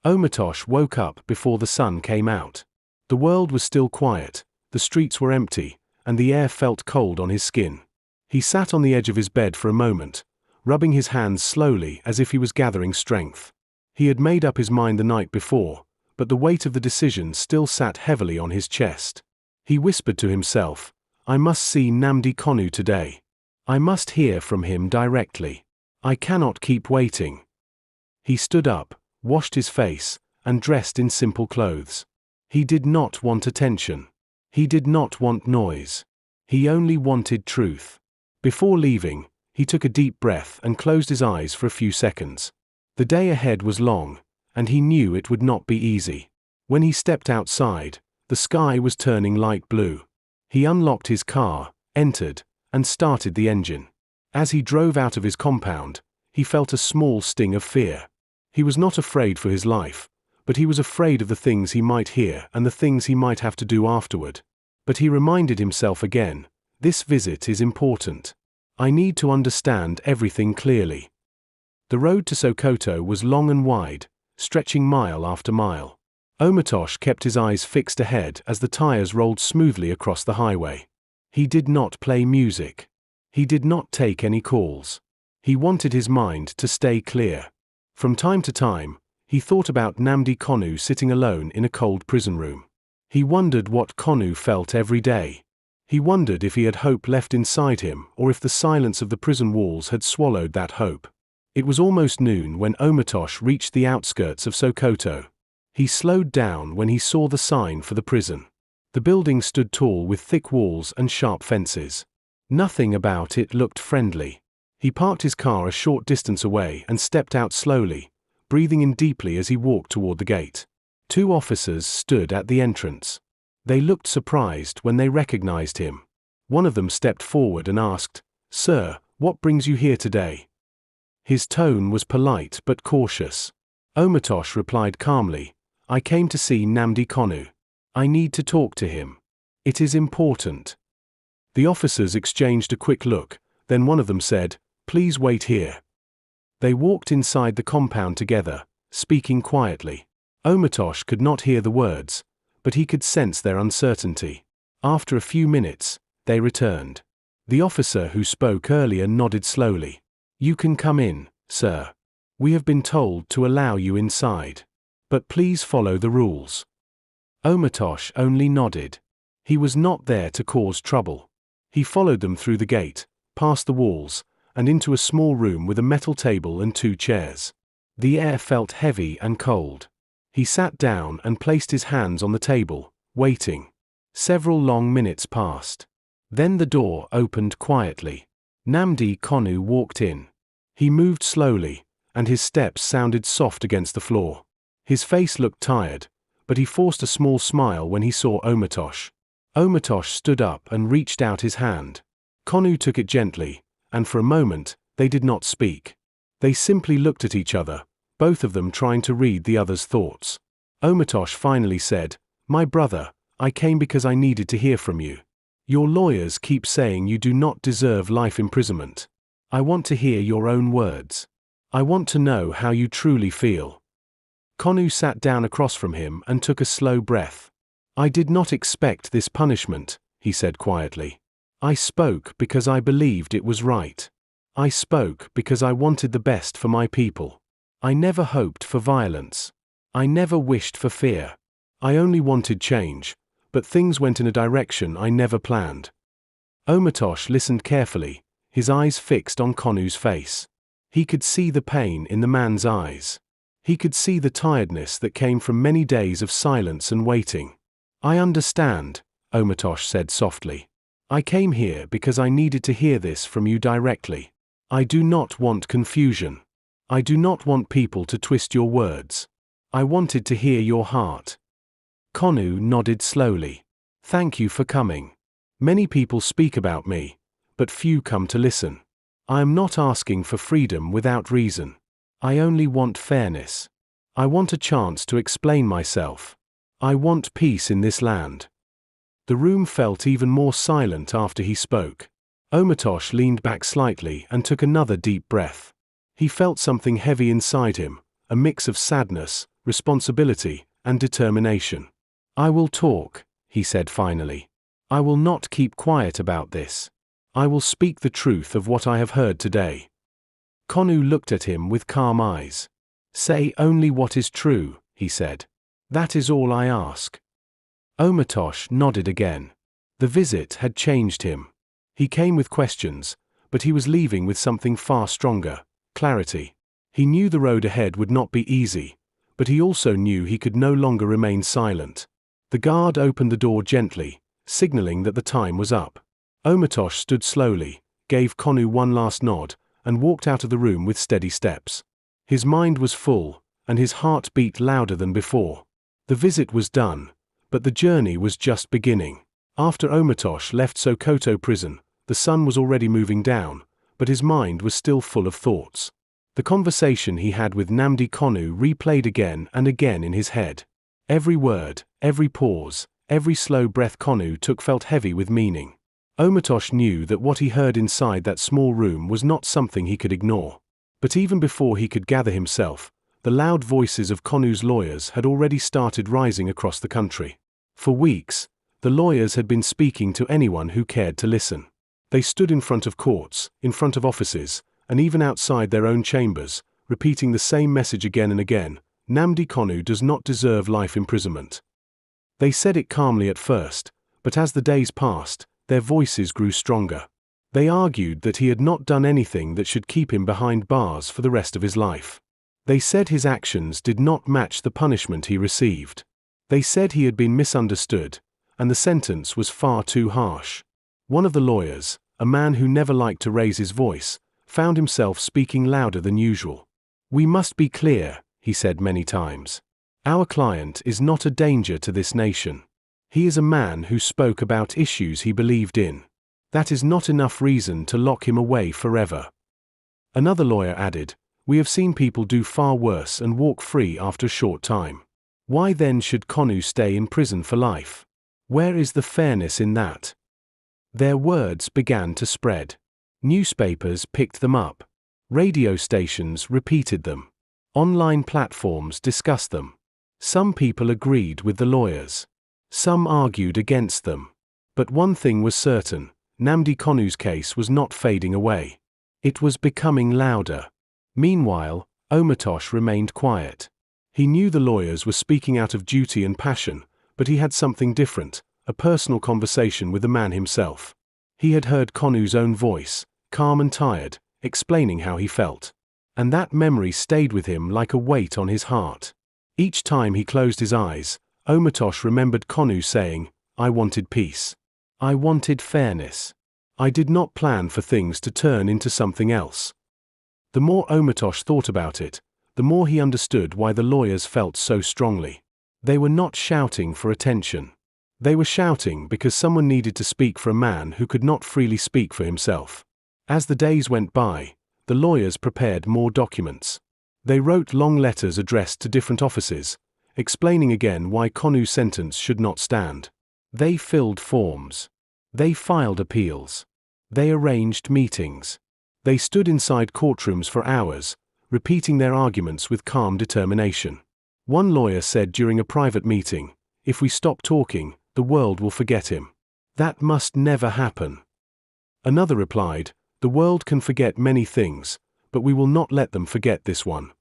Omotosh woke up before the sun came out. The world was still quiet, the streets were empty, and the air felt cold on his skin. He sat on the edge of his bed for a moment, rubbing his hands slowly as if he was gathering strength. He had made up his mind the night before, but the weight of the decision still sat heavily on his chest. He whispered to himself, "I must see Nnamdi Kanu today. I must hear from him directly. I cannot keep waiting." He stood up, washed his face, and dressed in simple clothes. He did not want attention. He did not want noise. He only wanted truth. Before leaving, he took a deep breath and closed his eyes for a few seconds. The day ahead was long, and he knew it would not be easy. When he stepped outside, the sky was turning light blue. He unlocked his car, entered, and started the engine. As he drove out of his compound, he felt a small sting of fear. He was not afraid for his life, but he was afraid of the things he might hear and the things he might have to do afterward. But he reminded himself again, "This visit is important. I need to understand everything clearly." The road to Sokoto was long and wide, stretching mile after mile. Omotosh kept his eyes fixed ahead as the tires rolled smoothly across the highway. He did not play music. He did not take any calls. He wanted his mind to stay clear. From time to time, he thought about Nnamdi Kanu sitting alone in a cold prison room. He wondered what Kanu felt every day. He wondered if he had hope left inside him or if the silence of the prison walls had swallowed that hope. It was almost noon when Omotosh reached the outskirts of Sokoto. He slowed down when he saw the sign for the prison. The building stood tall with thick walls and sharp fences. Nothing about it looked friendly. He parked his car a short distance away and stepped out slowly, breathing in deeply as he walked toward the gate. 2 officers stood at the entrance. They looked surprised when they recognized him. One of them stepped forward and asked, "Sir, what brings you here today?" His tone was polite but cautious. Omotosh replied calmly, "I came to see Nnamdi Kanu. I need to talk to him. It is important." The officers exchanged a quick look, then one of them said, "Please wait here." They walked inside the compound together, speaking quietly. Omotosh could not hear the words, but he could sense their uncertainty. After a few minutes, they returned. The officer who spoke earlier nodded slowly. "You can come in, sir. We have been told to allow you inside. But please follow the rules." Omotosh only nodded. He was not there to cause trouble. He followed them through the gate, past the walls, and into a small room with a metal table and 2 chairs. The air felt heavy and cold. He sat down and placed his hands on the table, waiting. Several long minutes passed. Then the door opened quietly. Nnamdi Kanu walked in. He moved slowly, and his steps sounded soft against the floor. His face looked tired, but he forced a small smile when he saw Omotosh. Omotosh stood up and reached out his hand. Kanu took it gently, and for a moment, they did not speak. They simply looked at each other, both of them trying to read the other's thoughts. Omotosh finally said, "My brother, I came because I needed to hear from you. Your lawyers keep saying you do not deserve life imprisonment. I want to hear your own words. I want to know how you truly feel." Kanu sat down across from him and took a slow breath. "I did not expect this punishment," he said quietly. "I spoke because I believed it was right. I spoke because I wanted the best for my people. I never hoped for violence. I never wished for fear. I only wanted change, but things went in a direction I never planned." Omotosh listened carefully, his eyes fixed on Kanu's face. He could see the pain in the man's eyes. He could see the tiredness that came from many days of silence and waiting. "I understand," Omotosh said softly. "I came here because I needed to hear this from you directly. I do not want confusion. I do not want people to twist your words. I wanted to hear your heart." Kanu nodded slowly. "Thank you for coming. Many people speak about me, but few come to listen. I am not asking for freedom without reason. I only want fairness. I want a chance to explain myself. I want peace in this land." The room felt even more silent after he spoke. Omotosh leaned back slightly and took another deep breath. He felt something heavy inside him, a mix of sadness, responsibility, and determination. "I will talk," he said finally. "I will not keep quiet about this. I will speak the truth of what I have heard today." Konu looked at him with calm eyes. "Say only what is true," he said. "That is all I ask." Omotosh nodded again. The visit had changed him. He came with questions, but he was leaving with something far stronger: clarity. He knew the road ahead would not be easy, but he also knew he could no longer remain silent. The guard opened the door gently, signaling that the time was up. Omotosh stood slowly, gave Konu one last nod, and walked out of the room with steady steps. His mind was full, and his heart beat louder than before. The visit was done, but the journey was just beginning. After Omotosh left Sokoto prison, the sun was already moving down, but his mind was still full of thoughts. The conversation he had with Nnamdi Kanu replayed again and again in his head. Every word, every pause, every slow breath Kanu took felt heavy with meaning. Omotosh knew that what he heard inside that small room was not something he could ignore. But even before he could gather himself, the loud voices of Konu's lawyers had already started rising across the country. For weeks, the lawyers had been speaking to anyone who cared to listen. They stood in front of courts, in front of offices, and even outside their own chambers, repeating the same message again and again: Nnamdi Kanu does not deserve life imprisonment. They said it calmly at first, but as the days passed, their voices grew stronger. They argued that he had not done anything that should keep him behind bars for the rest of his life. They said his actions did not match the punishment he received. They said he had been misunderstood, and the sentence was far too harsh. One of the lawyers, a man who never liked to raise his voice, found himself speaking louder than usual. "We must be clear," he said many times. "Our client is not a danger to this nation. He is a man who spoke about issues he believed in. That is not enough reason to lock him away forever." Another lawyer added, "We have seen people do far worse and walk free after a short time. Why then should Konu stay in prison for life? Where is the fairness in that?" Their words began to spread. Newspapers picked them up. Radio stations repeated them. Online platforms discussed them. Some people agreed with the lawyers. Some argued against them. But one thing was certain: Nnamdi Konu's case was not fading away. It was becoming louder. Meanwhile, Omotosh remained quiet. He knew the lawyers were speaking out of duty and passion, but he had something different: a personal conversation with the man himself. He had heard Konu's own voice, calm and tired, explaining how he felt. And that memory stayed with him like a weight on his heart. Each time he closed his eyes, Omotosh remembered Konu saying, "I wanted peace. I wanted fairness. I did not plan for things to turn into something else." The more Omotosh thought about it, the more he understood why the lawyers felt so strongly. They were not shouting for attention. They were shouting because someone needed to speak for a man who could not freely speak for himself. As the days went by, the lawyers prepared more documents. They wrote long letters addressed to different offices, explaining again why Konu's sentence should not stand. They filled forms. They filed appeals. They arranged meetings. They stood inside courtrooms for hours, repeating their arguments with calm determination. One lawyer said during a private meeting, "If we stop talking, the world will forget him. That must never happen." Another replied, "The world can forget many things, but we will not let them forget this one."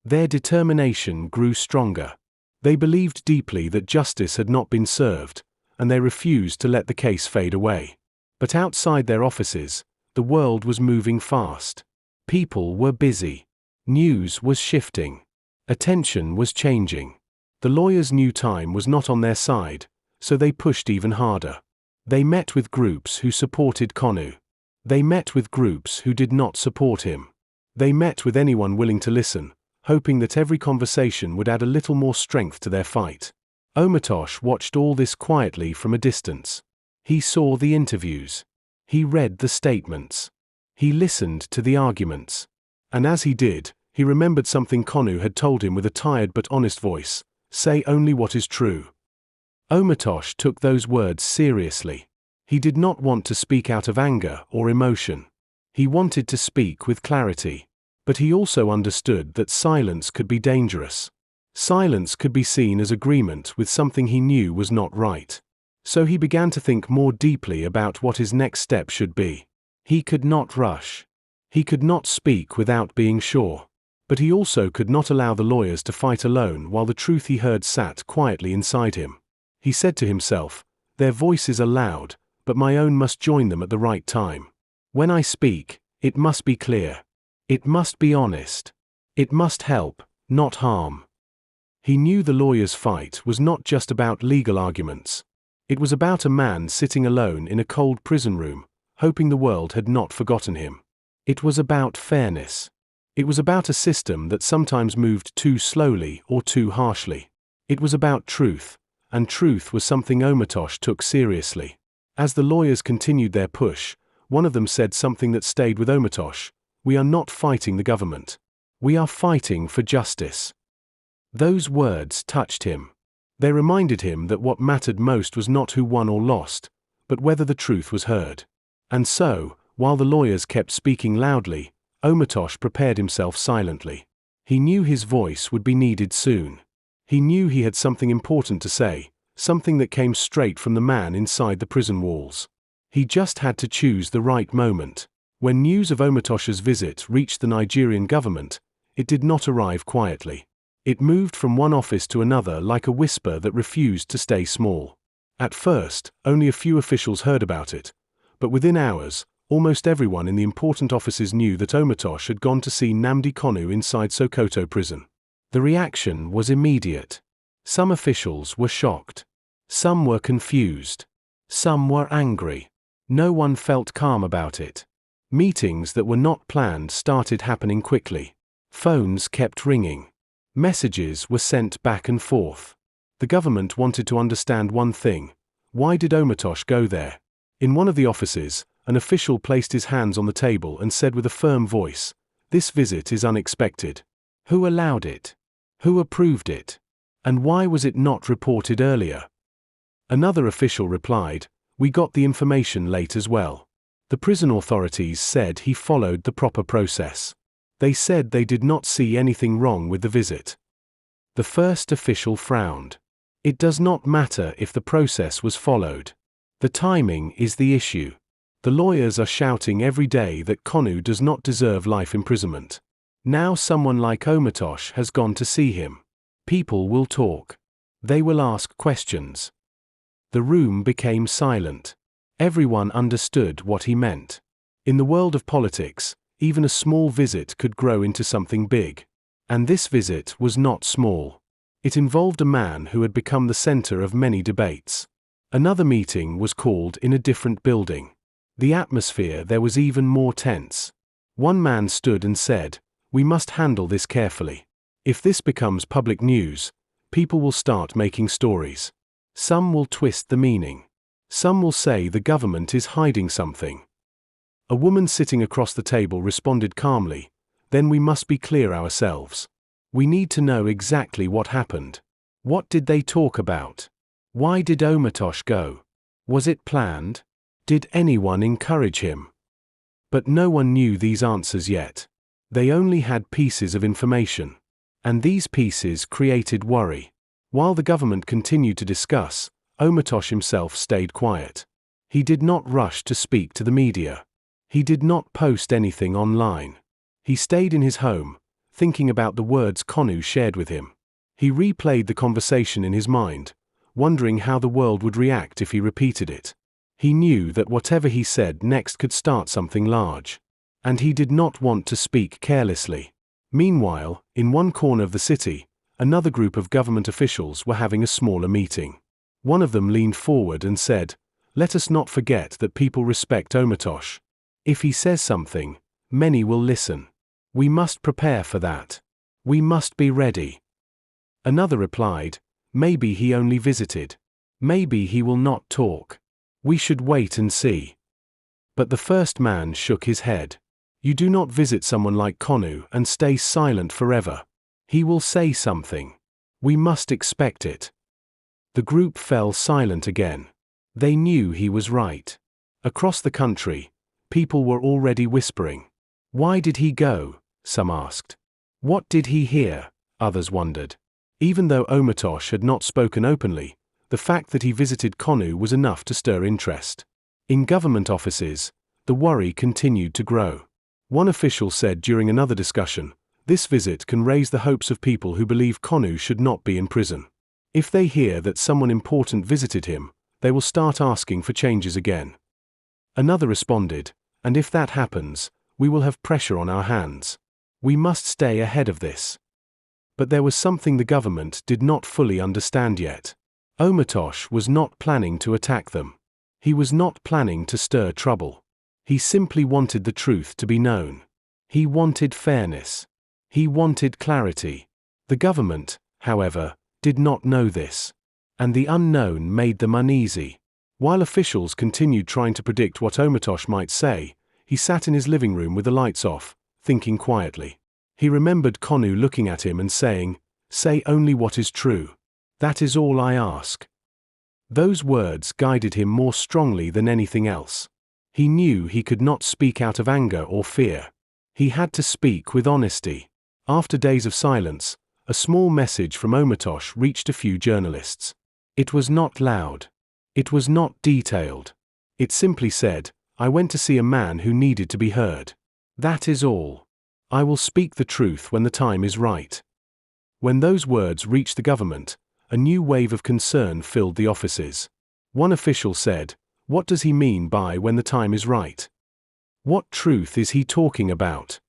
Their determination grew stronger. They believed deeply that justice had not been served, and they refused to let the case fade away. But outside their offices, the world was moving fast. People were busy. News was shifting. Attention was changing. The lawyers knew time was not on their side, so they pushed even harder. They met with groups who supported Konu. They met with groups who did not support him. They met with anyone willing to listen, hoping that every conversation would add a little more strength to their fight. Omotosh watched all this quietly from a distance. He saw the interviews. He read the statements. He listened to the arguments. And as he did, he remembered something Konu had told him with a tired but honest voice: "Say only what is true." Omotosh took those words seriously. He did not want to speak out of anger or emotion. He wanted to speak with clarity. But he also understood that silence could be dangerous. Silence could be seen as agreement with something he knew was not right. So he began to think more deeply about what his next step should be. He could not rush. He could not speak without being sure. But he also could not allow the lawyers to fight alone while the truth he heard sat quietly inside him. He said to himself, "Their voices are loud, but my own must join them at the right time. When I speak, it must be clear. It must be honest. It must help, not harm." He knew the lawyers' fight was not just about legal arguments. It was about a man sitting alone in a cold prison room, hoping the world had not forgotten him. It was about fairness. It was about a system that sometimes moved too slowly or too harshly. It was about truth, and truth was something Omotosh took seriously. As the lawyers continued their push, one of them said something that stayed with Omotosh: "We are not fighting the government. We are fighting for justice." Those words touched him. They reminded him that what mattered most was not who won or lost, but whether the truth was heard. And so, while the lawyers kept speaking loudly, Omotosh prepared himself silently. He knew his voice would be needed soon. He knew he had something important to say, something that came straight from the man inside the prison walls. He just had to choose the right moment. When news of Omotosh'S visit reached the Nigerian government, it did not arrive quietly. It moved from one office to another like a whisper that refused to stay small. At first, only a few officials heard about it, but within hours, almost everyone in the important offices knew that Omotosh had gone to see Nnamdi Kanu inside Sokoto prison. The reaction was immediate. Some officials were shocked. Some were confused. Some were angry. No one felt calm about it. Meetings that were not planned started happening quickly. Phones kept ringing. Messages were sent back and forth. The government wanted to understand one thing: why did Omotosh go there? In one of the offices, an official placed his hands on the table and said with a firm voice, "This visit is unexpected. Who allowed it? Who approved it? And why was it not reported earlier?" Another official replied, "We got the information late as well." The prison authorities said he followed the proper process. They said they did not see anything wrong with the visit. The first official frowned. It does not matter if the process was followed. The timing is the issue. The lawyers are shouting every day that Kanu does not deserve life imprisonment. Now someone like Omotosh has gone to see him. People will talk. They will ask questions. The room became silent. Everyone understood what he meant. In the world of politics, even a small visit could grow into something big. And this visit was not small. It involved a man who had become the center of many debates. Another meeting was called in a different building. The atmosphere there was even more tense. One man stood and said, "We must handle this carefully. If this becomes public news, people will start making stories. Some will twist the meaning. Some will say the government is hiding something." A woman sitting across the table responded calmly, "Then we must be clear ourselves. We need to know exactly what happened. What did they talk about? Why did Omotosh go? Was it planned? Did anyone encourage him?" But no one knew these answers yet. They only had pieces of information. And these pieces created worry. While the government continued to discuss, Omotosh himself stayed quiet. He did not rush to speak to the media. He did not post anything online. He stayed in his home, thinking about the words Kanu shared with him. He replayed the conversation in his mind, wondering how the world would react if he repeated it. He knew that whatever he said next could start something large. And he did not want to speak carelessly. Meanwhile, in one corner of the city, another group of government officials were having a smaller meeting. One of them leaned forward and said, "Let us not forget that people respect Omotosh. If he says something, many will listen. We must prepare for that. We must be ready." Another replied, "Maybe he only visited. Maybe he will not talk. We should wait and see." But the first man shook his head. "You do not visit someone like Kanu and stay silent forever. He will say something. We must expect it." The group fell silent again. They knew he was right. Across the country, people were already whispering. "Why did he go?" some asked. "What did he hear?" others wondered. Even though Omotosh had not spoken openly, the fact that he visited Konu was enough to stir interest. In government offices, the worry continued to grow. One official said during another discussion, "This visit can raise the hopes of people who believe Konu should not be in prison. If they hear that someone important visited him, they will start asking for changes again." Another responded, "And if that happens, we will have pressure on our hands. We must stay ahead of this." But there was something the government did not fully understand yet. Omotosh was not planning to attack them. He was not planning to stir trouble. He simply wanted the truth to be known. He wanted fairness. He wanted clarity. The government, however, did not know this. And the unknown made them uneasy. While officials continued trying to predict what Omotosh might say, he sat in his living room with the lights off, thinking quietly. He remembered Konu looking at him and saying, "Say only what is true. That is all I ask." Those words guided him more strongly than anything else. He knew he could not speak out of anger or fear. He had to speak with honesty. After days of silence, a small message from Omotosh reached a few journalists. It was not loud. It was not detailed. It simply said, "I went to see a man who needed to be heard. That is all. I will speak the truth when the time is right." When those words reached the government, a new wave of concern filled the offices. One official said, "What does he mean by when the time is right? What truth is he talking about?"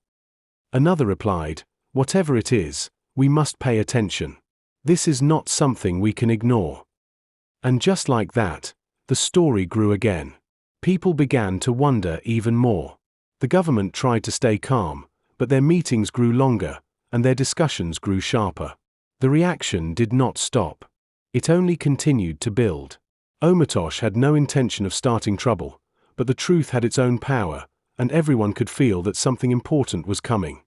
Another replied, "Whatever it is, we must pay attention. This is not something we can ignore." And just like that, the story grew again. People began to wonder even more. The government tried to stay calm, but their meetings grew longer, and their discussions grew sharper. The reaction did not stop. It only continued to build. Omotosh had no intention of starting trouble, but the truth had its own power, and everyone could feel that something important was coming.